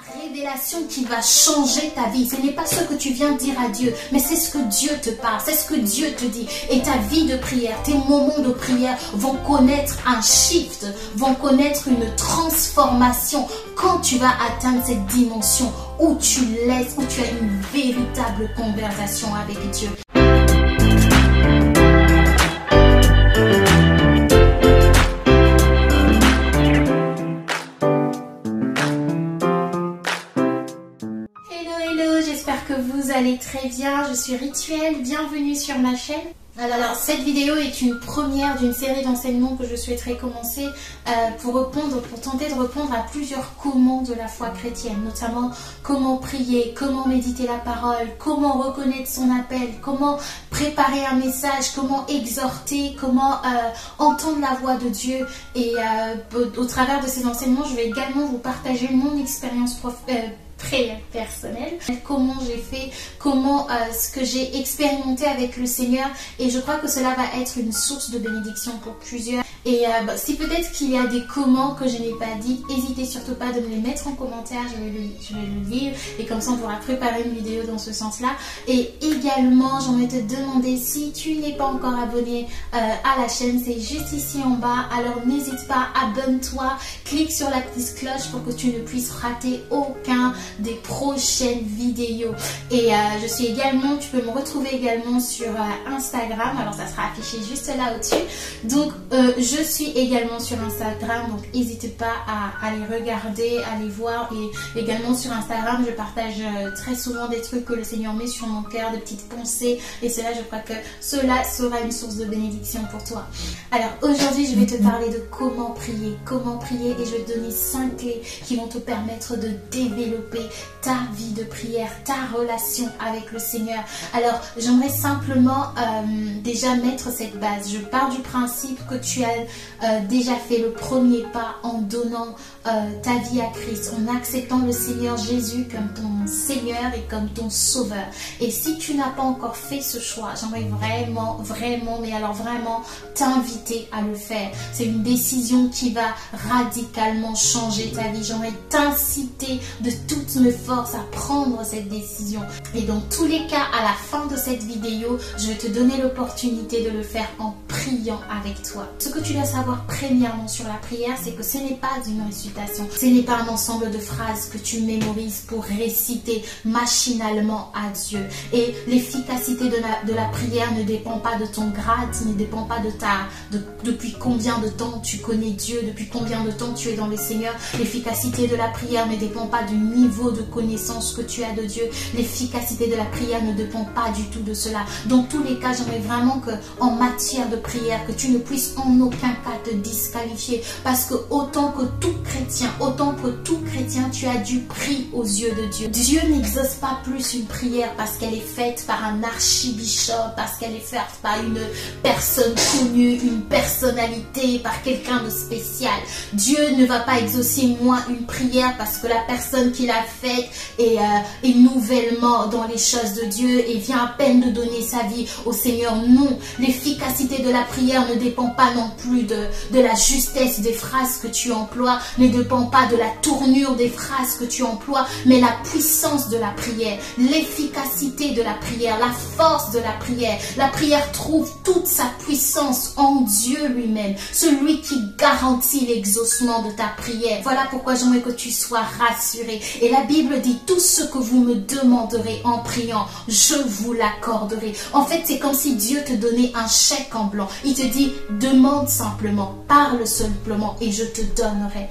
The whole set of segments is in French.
révélation qui va changer ta vie. Ce n'est pas ce que tu viens dire à Dieu, mais c'est ce que Dieu te parle, c'est ce que Dieu te dit. Et ta vie de prière, tes moments de prière vont connaître un shift, vont connaître une transformation quand tu vas atteindre cette dimension où tu laisses, où tu as une véritable conversation avec Dieu. J'espère que vous allez très bien. Je suis Rituel, bienvenue sur ma chaîne. Alors cette vidéo est une première d'une série d'enseignements que je souhaiterais commencer pour tenter de répondre à plusieurs comment de la foi chrétienne, notamment comment prier, comment méditer la parole, comment reconnaître son appel, comment préparer un message, comment exhorter, comment entendre la voix de Dieu. Et au travers de ces enseignements, je vais également vous partager mon expérience très personnel, comment j'ai fait, comment ce que j'ai expérimenté avec le Seigneur, et je crois que cela va être une source de bénédiction pour plusieurs. Et si peut-être qu'il y a des comment que je n'ai pas dit, n'hésitez surtout pas de me les mettre en commentaire, je vais le lire, et comme ça on pourra préparer une vidéo dans ce sens là. Et également j'aimerais te demander, si tu n'es pas encore abonné à la chaîne, c'est juste ici en bas, alors n'hésite pas, abonne-toi, clique sur la petite cloche pour que tu ne puisses rater aucun des prochaines vidéos. Et je suis également, tu peux me retrouver également sur Instagram, alors ça sera affiché juste là au-dessus. Donc je suis également sur Instagram, donc n'hésite pas à aller regarder, à aller voir. Et également sur Instagram, je partage très souvent des trucs que le Seigneur met sur mon cœur, des petites pensées, et cela, je crois que cela sera une source de bénédiction pour toi. Alors aujourd'hui, je vais te parler de comment prier, et je vais te donner 5 clés qui vont te permettre de développer ta vie de prière, ta relation avec le Seigneur. Alors j'aimerais simplement déjà mettre cette base. Je pars du principe que tu as déjà fait le premier pas en donnant ta vie à Christ, en acceptant le Seigneur Jésus comme ton Seigneur et comme ton Sauveur. Et si tu n'as pas encore fait ce choix, j'aimerais vraiment, mais alors vraiment t'inviter à le faire. C'est une décision qui va radicalement changer ta vie. J'aimerais t'inciter de toutes mes forces à prendre cette décision. Et dans tous les cas, à la fin de cette vidéo, je vais te donner l'opportunité de le faire en priant avec toi. Ce que tu dois savoir premièrement sur la prière, c'est que ce n'est pas une récitation. Ce n'est pas un ensemble de phrases que tu mémorises pour réciter machinalement à Dieu. Et l'efficacité de la prière ne dépend pas de ton grade, ne dépend pas depuis combien de temps tu connais Dieu, depuis combien de temps tu es dans le Seigneur. L'efficacité de la prière ne dépend pas du niveau de connaissance que tu as de Dieu. L'efficacité de la prière ne dépend pas du tout de cela. Dans tous les cas, j'aimerais vraiment que en matière de prière, que tu ne puisses en aucun cas te disqualifier, parce que autant que tout chrétien, tu as du prix aux yeux de Dieu. Dieu n'exauce pas plus une prière parce qu'elle est faite par un archibishop, parce qu'elle est faite par une personne connue, une personnalité, par quelqu'un de spécial. Dieu ne va pas exaucer moins une prière parce que la personne qui l'a faite est nouvellement dans les choses de Dieu et vient à peine de donner sa vie au Seigneur. Non, l'efficacité de la prière ne dépend pas non plus de la justesse des phrases que tu emploies, ne dépend pas de la tournure des phrases que tu emploies, mais la puissance de la prière, l'efficacité de la prière, la force de la prière. La prière trouve toute sa puissance en Dieu lui-même, celui qui garantit l'exaucement de ta prière. Voilà pourquoi j'aimerais que tu sois rassuré. Et la Bible dit, tout ce que vous me demanderez en priant, je vous l'accorderai. En fait, c'est comme si Dieu te donnait un chèque en blanc. Il te dit, demande simplement, parle simplement et je te donnerai.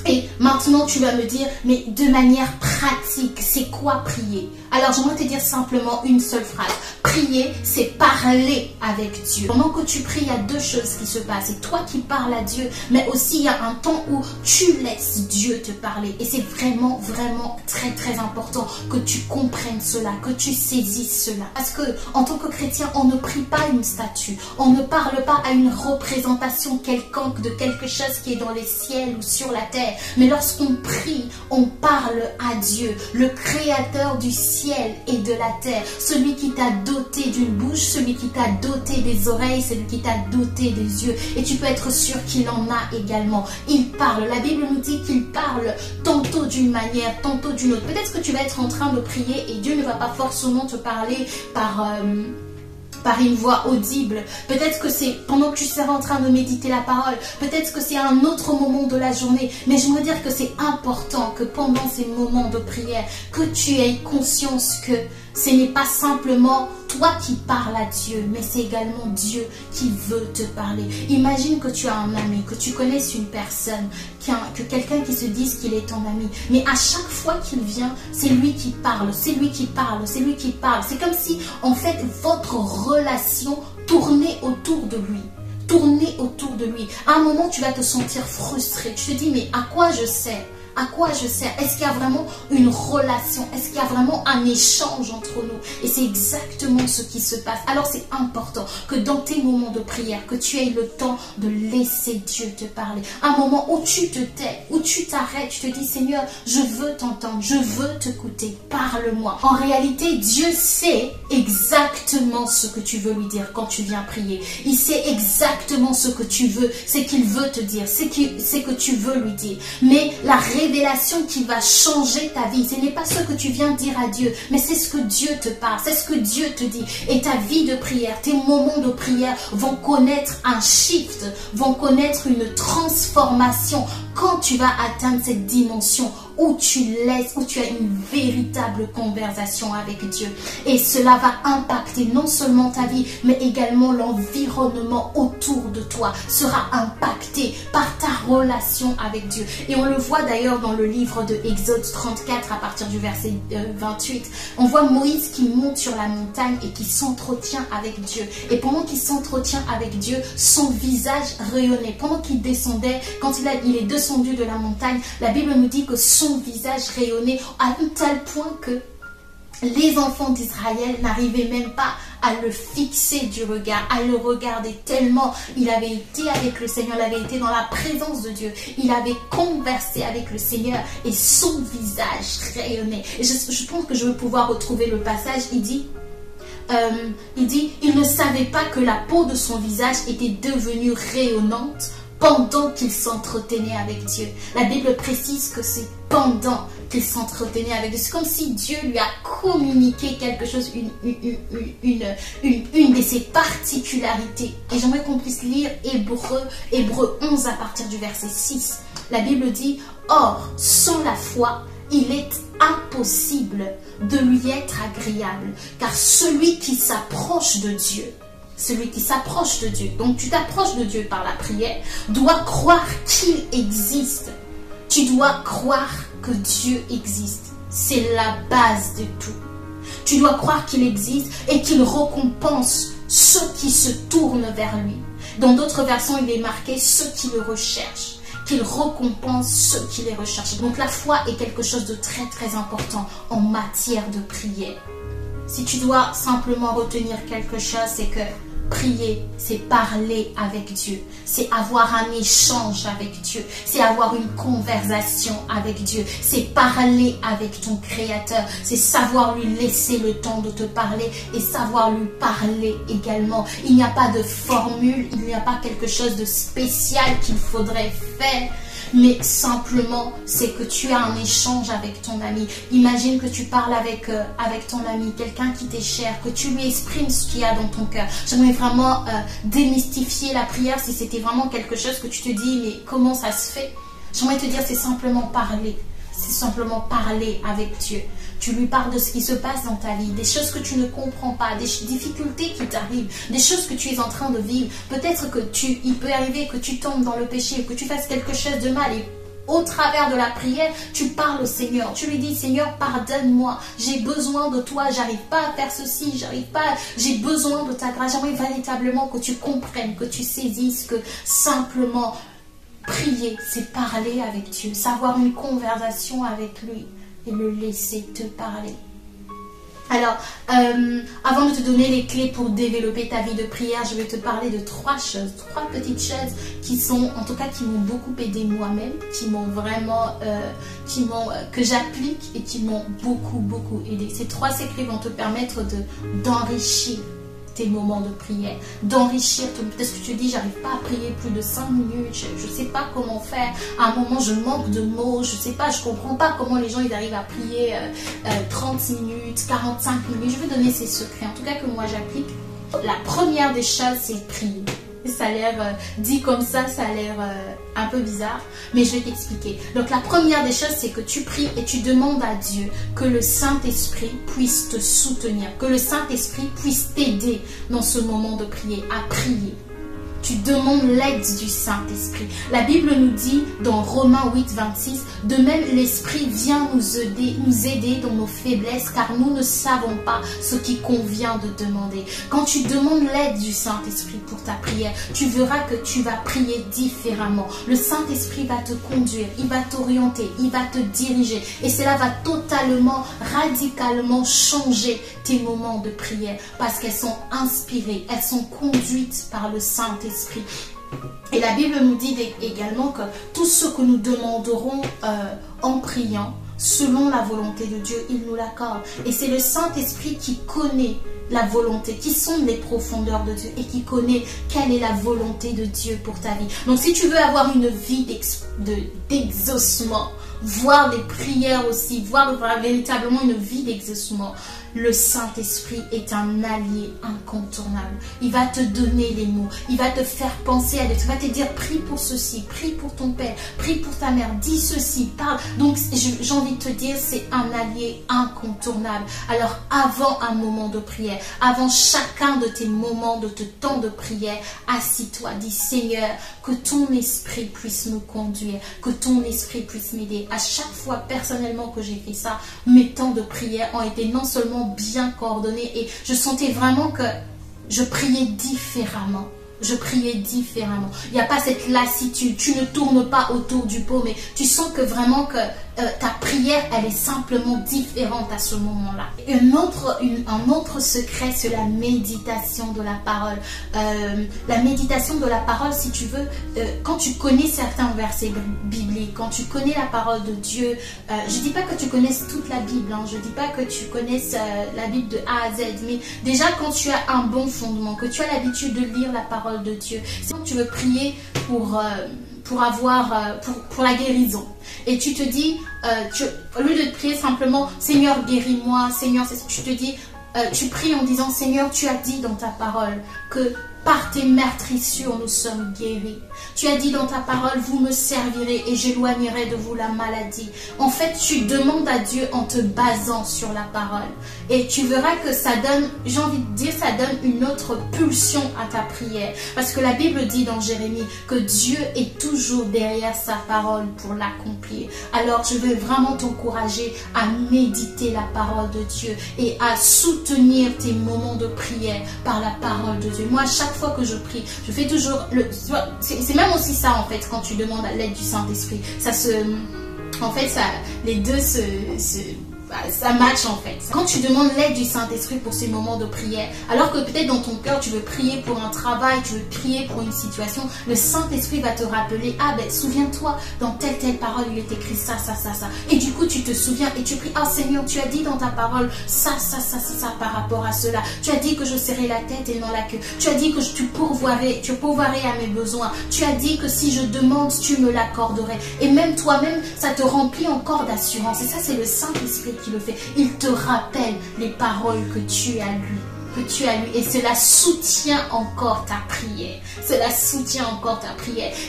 Et maintenant, tu vas me dire, mais de manière pratique, c'est quoi prier? Alors, j'aimerais te dire simplement une seule phrase. Prier, c'est parler avec Dieu. Pendant que tu pries, il y a deux choses qui se passent. C'est toi qui parles à Dieu, mais aussi il y a un temps où tu laisses Dieu te parler. Et c'est vraiment très important que tu comprennes cela, que tu saisisses cela. Parce que en tant que chrétien, on ne prie pas une statue. On ne parle pas à une représentation quelconque de quelque chose qui est dans les ciels ou sur la terre. Mais lorsqu'on prie, on parle à Dieu, le créateur du ciel ciel et de la terre, celui qui t'a doté d'une bouche, celui qui t'a doté des oreilles, celui qui t'a doté des yeux. Et tu peux être sûr qu'il en a également. Il parle. La Bible nous dit qu'il parle tantôt d'une manière, tantôt d'une autre. Peut-être que tu vas être en train de prier et Dieu ne va pas forcément te parler par une voix audible. Peut-être que c'est pendant que tu seras en train de méditer la parole. Peut-être que c'est à un autre moment de la journée. Mais je veux dire que c'est important que pendant ces moments de prière, que tu aies conscience que ce n'est pas simplement toi qui parles à Dieu, mais c'est également Dieu qui veut te parler. Imagine que tu as un ami, que tu connaisses une personne, que quelqu'un qui se dise qu'il est ton ami. Mais à chaque fois qu'il vient, c'est lui qui parle, c'est lui qui parle, c'est lui qui parle. C'est comme si, en fait, votre relation tournait autour de lui. Tourner autour de lui. À un moment, tu vas te sentir frustré. Tu te dis, mais à quoi je sers? À quoi je sers? Est-ce qu'il y a vraiment une relation? Est-ce qu'il y a vraiment un échange entre nous? Et c'est exactement ce qui se passe. Alors c'est important que dans tes moments de prière, que tu aies le temps de laisser Dieu te parler. Un moment où tu te tais, où tu t'arrêtes, tu te dis, Seigneur, je veux t'entendre, je veux t'écouter, parle-moi. En réalité, Dieu sait exactement ce que tu veux lui dire quand tu viens prier. Il sait exactement ce que tu veux, c'est qu'il veut te dire, c'est que tu veux lui dire. Mais la révélation qui va changer ta vie, ce n'est pas ce que tu viens dire à Dieu, mais c'est ce que Dieu te parle, c'est ce que Dieu te dit. Et ta vie de prière, tes moments de prière vont connaître un shift, vont connaître une transformation quand tu vas atteindre cette dimension où tu as une véritable conversation avec Dieu. Et cela va impacter non seulement ta vie, mais également l'environnement autour de toi sera impacté par ta relation avec Dieu. Et on le voit d'ailleurs dans le livre de Exode 34 à partir du verset 28. On voit Moïse qui monte sur la montagne et qui s'entretient avec Dieu. Et pendant qu'il s'entretient avec Dieu, son visage rayonnait. Pendant qu'il descendait, quand il est descendu de la montagne, la Bible nous dit que son visage rayonnait à un tel point que les enfants d'Israël n'arrivaient même pas à le fixer du regard, à le regarder tellement il avait été avec le Seigneur, il avait été dans la présence de Dieu, il avait conversé avec le Seigneur et son visage rayonnait. Et je pense que je vais pouvoir retrouver le passage. Il dit, il ne savait pas que la peau de son visage était devenue rayonnante pendant qu'il s'entretenait avec Dieu. La Bible précise que c'est pendant qu'il s'entretenait avec Dieu. C'est comme si Dieu lui a communiqué quelque chose, une de ses particularités. Et j'aimerais qu'on puisse lire Hébreux 11 à partir du verset 6. La Bible dit, « Or, sans la foi, il est impossible de lui être agréable, car celui qui s'approche de Dieu, donc tu t'approches de Dieu par la prière, doit croire qu'il existe. Tu dois croire que Dieu existe. C'est la base de tout. Tu dois croire qu'il existe et qu'il récompense ceux qui se tournent vers lui. Dans d'autres versions, il est marqué ceux qui le recherchent, qu'il récompense ceux qui les recherchent. Donc la foi est quelque chose de très très important en matière de prière. Si tu dois simplement retenir quelque chose, c'est que prier, c'est parler avec Dieu, c'est avoir un échange avec Dieu, c'est avoir une conversation avec Dieu, c'est parler avec ton Créateur, c'est savoir lui laisser le temps de te parler et savoir lui parler également. Il n'y a pas de formule, il n'y a pas quelque chose de spécial qu'il faudrait faire, mais simplement c'est que tu as un échange avec ton ami. Imagine que tu parles avec ton ami, quelqu'un qui t'est cher, que tu lui exprimes ce qu'il y a dans ton cœur. J'aimerais vraiment démystifier la prière si c'était vraiment quelque chose que tu te dis mais comment ça se fait. J'aimerais te dire c'est simplement parler. C'est simplement parler avec Dieu. Tu lui parles de ce qui se passe dans ta vie, des choses que tu ne comprends pas, des difficultés qui t'arrivent, des choses que tu es en train de vivre. Peut-être que il peut arriver que tu tombes dans le péché, que tu fasses quelque chose de mal et au travers de la prière, tu parles au Seigneur. Tu lui dis, Seigneur, pardonne-moi. J'ai besoin de toi. J'arrive pas à faire ceci. J'ai besoin de ta grâce. J'aimerais véritablement que tu comprennes, que tu saisisses que simplement prier, c'est parler avec Dieu, savoir une conversation avec lui et le laisser te parler. Alors, avant de te donner les clés pour développer ta vie de prière, je vais te parler de trois petites choses qui sont, en tout cas, qui m'ont beaucoup aidé moi-même, qui m'ont vraiment, que j'applique et qui m'ont beaucoup aidé. Ces trois secrets vont te permettre d'enrichir tes moments de prière, d'enrichir. Peut-être que tu te dis, j'arrive pas à prier plus de 5 minutes, je sais pas comment faire. À un moment, je manque de mots, je sais pas, je comprends pas comment les gens ils arrivent à prier 30 minutes, 45 minutes. Je vais donner ces secrets, en tout cas que moi j'applique. La première des choses, c'est prier. Ça a l'air dit comme ça a l'air un peu bizarre, mais je vais t'expliquer. Donc la première des choses, c'est que tu pries et tu demandes à Dieu que le Saint-Esprit puisse te soutenir, que le Saint-Esprit puisse t'aider dans ce moment de prier, à prier. Tu demandes l'aide du Saint-Esprit. La Bible nous dit dans Romains 8, 26, de même l'Esprit vient nous aider dans nos faiblesses, car nous ne savons pas ce qui convient de demander. Quand tu demandes l'aide du Saint-Esprit pour ta prière, tu verras que tu vas prier différemment. Le Saint-Esprit va te conduire, il va t'orienter, il va te diriger. Et cela va totalement, radicalement changer tes moments de prière, parce qu'elles sont inspirées, elles sont conduites par le Saint-Esprit. Et la Bible nous dit également que tout ce que nous demanderons en priant, selon la volonté de Dieu, il nous l'accorde. Et c'est le Saint-Esprit qui connaît la volonté, qui sonde les profondeurs de Dieu et qui connaît quelle est la volonté de Dieu pour ta vie. Donc si tu veux avoir une vie d'exaucement, voir des prières aussi, voir véritablement une vie d'exaucement, le Saint-Esprit est un allié incontournable. Il va te donner les mots, il va te faire penser à Dieu, il va te dire prie pour ceci, prie pour ton père, prie pour ta mère, dis ceci, parle. Donc j'ai envie de te dire, c'est un allié incontournable. Alors avant un moment de prière, avant chacun de tes moments de temps de prière, assis-toi, dis Seigneur, que ton esprit puisse me conduire, que ton esprit puisse m'aider. À chaque fois personnellement que j'ai fait ça, mes temps de prière ont été non seulement bien coordonnés et je sentais vraiment que je priais différemment. Je priais différemment. Il n'y a pas cette lassitude. Tu ne tournes pas autour du pot, mais tu sens que vraiment que ta prière, elle est simplement différente à ce moment-là. Un autre secret, c'est la méditation de la parole. La méditation de la parole, si tu veux, quand tu connais certains versets bibliques, quand tu connais la parole de Dieu, je ne dis pas que tu connaisses toute la Bible, hein, je ne dis pas que tu connaisses la Bible de A à Z, mais déjà quand tu as un bon fondement, que tu as l'habitude de lire la parole de Dieu, si tu veux prier pour la guérison. Et tu te dis, au lieu de prier simplement, Seigneur guéris-moi, Seigneur, tu te dis, tu pries en disant, Seigneur, tu as dit dans ta parole que par tes meurtrissures nous sommes guéris. Tu as dit dans ta parole, vous me servirez et j'éloignerai de vous la maladie. En fait, tu demandes à Dieu en te basant sur la parole. Et tu verras que ça donne, j'ai envie de dire, ça donne une autre pulsion à ta prière. Parce que la Bible dit dans Jérémie que Dieu est toujours derrière sa parole pour l'accomplir. Alors, je veux vraiment t'encourager à méditer la parole de Dieu et à soutenir tes moments de prière par la parole de Dieu. Moi, à chaque fois que je prie, je fais toujours c'est même aussi ça en fait quand tu demandes l'aide du Saint-Esprit. Les deux ça match en fait. Quand tu demandes l'aide du Saint-Esprit pour ces moments de prière, alors que peut-être dans ton cœur tu veux prier pour un travail, tu veux prier pour une situation, le Saint-Esprit va te rappeler, ah ben souviens-toi, dans telle parole il est écrit ça. Et du coup tu te souviens et tu pries, ah Seigneur, tu as dit dans ta parole ça par rapport à cela. Tu as dit que je serrai la tête et non la queue. Tu as dit que tu pourvoirais à mes besoins. Tu as dit que si je demande, tu me l'accorderais. Et même toi-même, ça te remplit encore d'assurance. Et ça, c'est le Saint-Esprit qui le fait. Il te rappelle les paroles que tu as lues. Et cela soutient encore ta prière.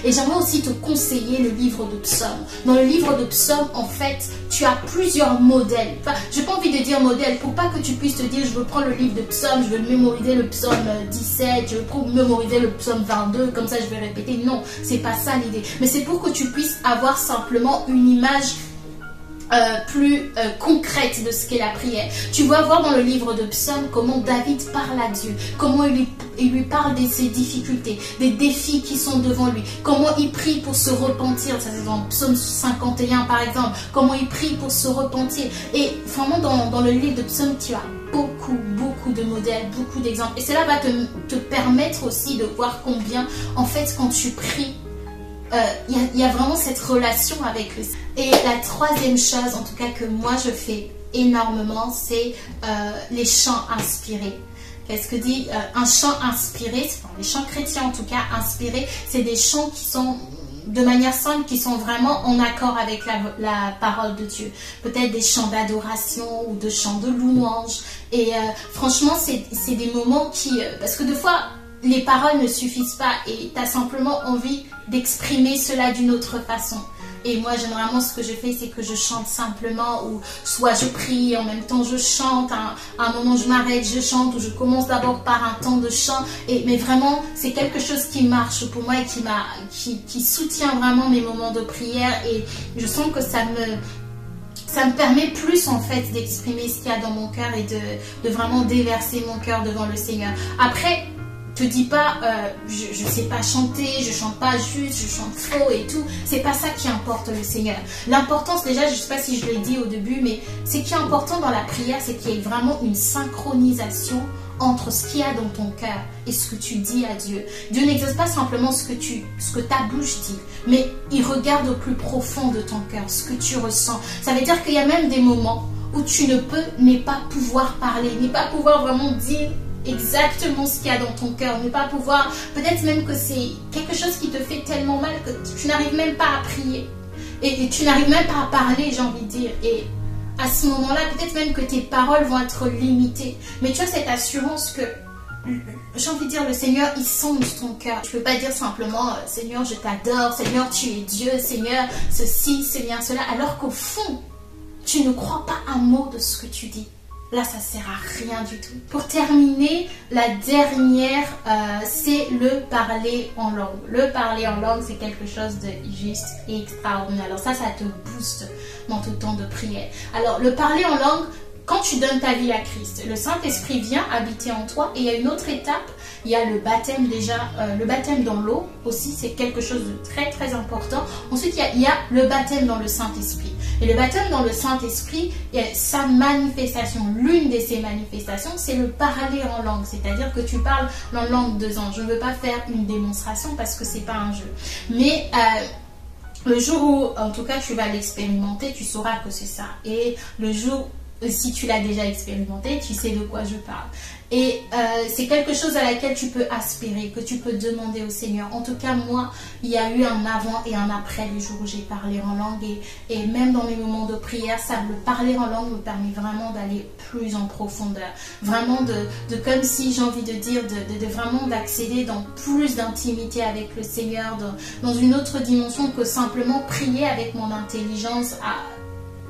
Et j'aimerais aussi te conseiller le livre de Psaumes. Dans le livre de Psaumes, en fait, tu as plusieurs modèles. Enfin, je n'ai pas envie de dire modèle pour pas que tu puisses te dire je veux prendre le livre de Psaumes, je veux mémoriser le Psaume 17, je veux mémoriser le Psaume 22, comme ça je vais répéter. Non, c'est pas ça l'idée. Mais c'est pour que tu puisses avoir simplement une image plus concrète de ce qu'est la prière. Tu vas voir dans le livre de Psaumes comment David parle à Dieu, comment il lui parle de ses difficultés, des défis qui sont devant lui, comment il prie pour se repentir, ça c'est dans Psaume 51 par exemple, comment il prie pour se repentir. Et vraiment dans le livre de Psaume, tu as beaucoup de modèles, beaucoup d'exemples. Et cela va te permettre aussi de voir combien, en fait, quand tu pries, il y a vraiment cette relation avec lui. Et la troisième chose, en tout cas que moi je fais énormément, c'est les chants inspirés. Qu'est-ce que dit un chant inspiré? Enfin, les chants chrétiens en tout cas inspirés, c'est des chants qui sont de manière simple, qui sont vraiment en accord avec la parole de Dieu. Peut-être des chants d'adoration ou de chants de louange. Et franchement, c'est des moments qui... parce que des fois, les paroles ne suffisent pas et tu as simplement envie d'exprimer cela d'une autre façon. Et moi, généralement, ce que je fais, c'est que je chante simplement, ou soit je prie, en même temps je chante, à un moment je m'arrête, je chante, ou je commence d'abord par un temps de chant. Mais vraiment, c'est quelque chose qui marche pour moi et qui soutient vraiment mes moments de prière. Et je sens que ça me permet plus en fait d'exprimer ce qu'il y a dans mon cœur et de vraiment déverser mon cœur devant le Seigneur. Après, te dis pas, je sais pas chanter, je chante pas juste, je chante faux et tout. C'est pas ça qui importe le Seigneur. L'importance, déjà, je sais pas si je l'ai dit au début, mais ce qui est important dans la prière, c'est qu'il y ait vraiment une synchronisation entre ce qu'il y a dans ton cœur et ce que tu dis à Dieu. Dieu n'exauce pas simplement ce que ta bouche dit, mais il regarde au plus profond de ton cœur, ce que tu ressens. Ça veut dire qu'il y a même des moments où tu n'es pas pouvoir parler, n'est pas pouvoir vraiment dire exactement ce qu'il y a dans ton cœur, ne pas pouvoir, peut-être même que c'est quelque chose qui te fait tellement mal que tu n'arrives même pas à prier et tu n'arrives même pas à parler, j'ai envie de dire. Et à ce moment-là, peut-être même que tes paroles vont être limitées, mais tu as cette assurance que, j'ai envie de dire, le Seigneur, il sonde ton cœur. Tu ne peux pas dire simplement, Seigneur, je t'adore, Seigneur, tu es Dieu, Seigneur, ceci, Seigneur, cela, alors qu'au fond, tu ne crois pas un mot de ce que tu dis. Là, ça ne sert à rien du tout. Pour terminer, la dernière, c'est le parler en langue. Le parler en langue, c'est quelque chose de juste et extraordinaire. Alors ça te booste dans ton temps de prière. Alors, le parler en langue, quand tu donnes ta vie à Christ, le Saint-Esprit vient habiter en toi. Et il y a une autre étape, il y a le baptême déjà, le baptême dans l'eau aussi, c'est quelque chose de très très important. Ensuite, il y a le baptême dans le Saint-Esprit. Et le baptême dans le Saint-Esprit, sa manifestation, l'une de ses manifestations, c'est le parler en langue. C'est-à-dire que tu parles dans la langue de anges. Je ne veux pas faire une démonstration parce que ce n'est pas un jeu. Mais le jour où, en tout cas, tu vas l'expérimenter, tu sauras que c'est ça. Et le jour, si tu l'as déjà expérimenté, tu sais de quoi je parle. Et c'est quelque chose à laquelle tu peux aspirer, que tu peux demander au Seigneur. En tout cas, moi, il y a eu un avant et un après le jour où j'ai parlé en langue. Et même dans mes moments de prière, le parler en langue me permet vraiment d'aller plus en profondeur. Vraiment de comme si, j'ai envie de dire, de vraiment d'accéder dans plus d'intimité avec le Seigneur, dans une autre dimension que simplement prier avec mon intelligence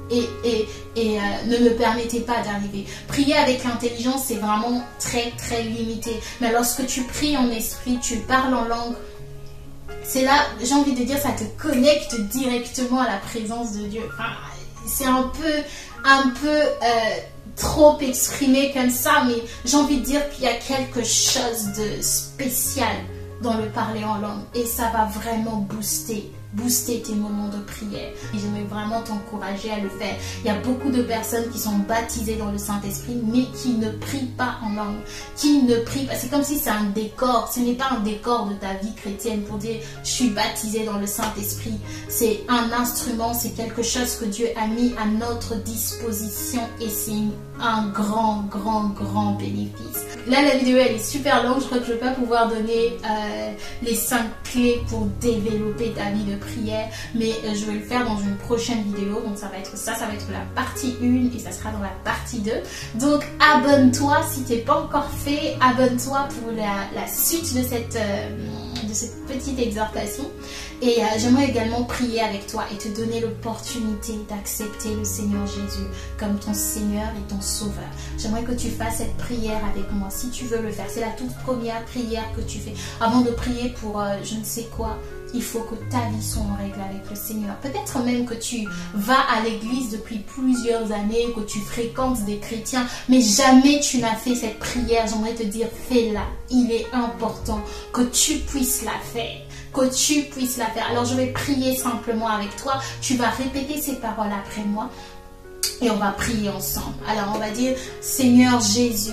ne me permettait pas d'arriver. Prier avec l'intelligence, c'est vraiment très très limité. Mais lorsque tu pries en esprit, tu parles en langue, c'est là, j'ai envie de dire, ça te connecte directement à la présence de Dieu. Enfin, c'est un peu trop exprimé comme ça, mais j'ai envie de dire qu'il y a quelque chose de spécial dans le parler en langue. Et ça va vraiment booster tes moments de prière. Et j'aimerais vraiment t'encourager à le faire. Il y a beaucoup de personnes qui sont baptisées dans le Saint-Esprit, mais qui ne prient pas en langue. Qui ne prient pas. C'est comme si c'est un décor. Ce n'est pas un décor de ta vie chrétienne pour dire je suis baptisée dans le Saint-Esprit. C'est un instrument, c'est quelque chose que Dieu a mis à notre disposition et c'est un grand bénéfice. Là, la vidéo elle est super longue. Je crois que je ne vais pas pouvoir donner les 5 clés pour développer ta vie de prière, mais je vais le faire dans une prochaine vidéo. Donc ça va être la partie 1 et ça sera dans la partie 2. Donc abonne-toi si tu n'es pas encore fait, abonne-toi pour la suite de cette petite exhortation. Et j'aimerais également prier avec toi et te donner l'opportunité d'accepter le Seigneur Jésus comme ton Seigneur et ton Sauveur. J'aimerais que tu fasses cette prière avec moi si tu veux le faire. C'est la toute première prière que tu fais avant de prier pour je ne sais quoi. il faut que ta vie soit en règle avec le Seigneur. Peut-être même que tu vas à l'église depuis plusieurs années, que tu fréquentes des chrétiens, mais jamais tu n'as fait cette prière. J'aimerais te dire, fais-la. Il est important que tu puisses la faire. Que tu puisses la faire. Alors je vais prier simplement avec toi. Tu vas répéter ces paroles après moi et on va prier ensemble. Alors on va dire, Seigneur Jésus,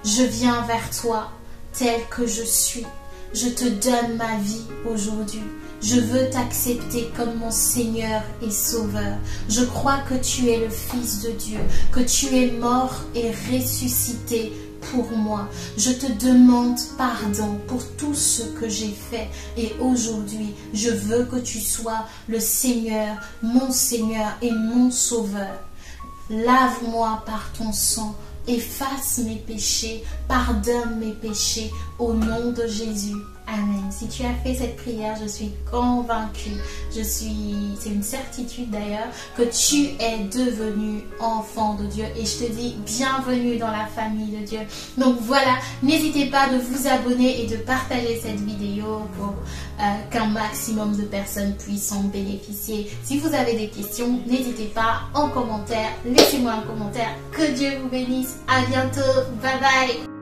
je viens vers toi tel que je suis. Je te donne ma vie aujourd'hui. Je veux t'accepter comme mon Seigneur et Sauveur. Je crois que tu es le Fils de Dieu, que tu es mort et ressuscité pour moi. Je te demande pardon pour tout ce que j'ai fait. Et aujourd'hui, je veux que tu sois le Seigneur et mon Sauveur. Lave-moi par ton sang. Efface mes péchés, pardonne mes péchés au nom de Jésus. Amen. Si tu as fait cette prière, je suis convaincue, c'est une certitude d'ailleurs, que tu es devenu enfant de Dieu. Et je te dis bienvenue dans la famille de Dieu. Donc voilà, n'hésitez pas de vous abonner et de partager cette vidéo pour qu'un maximum de personnes puissent en bénéficier. Si vous avez des questions, n'hésitez pas en commentaire. Laissez-moi un commentaire. Que Dieu vous bénisse. À bientôt. Bye bye.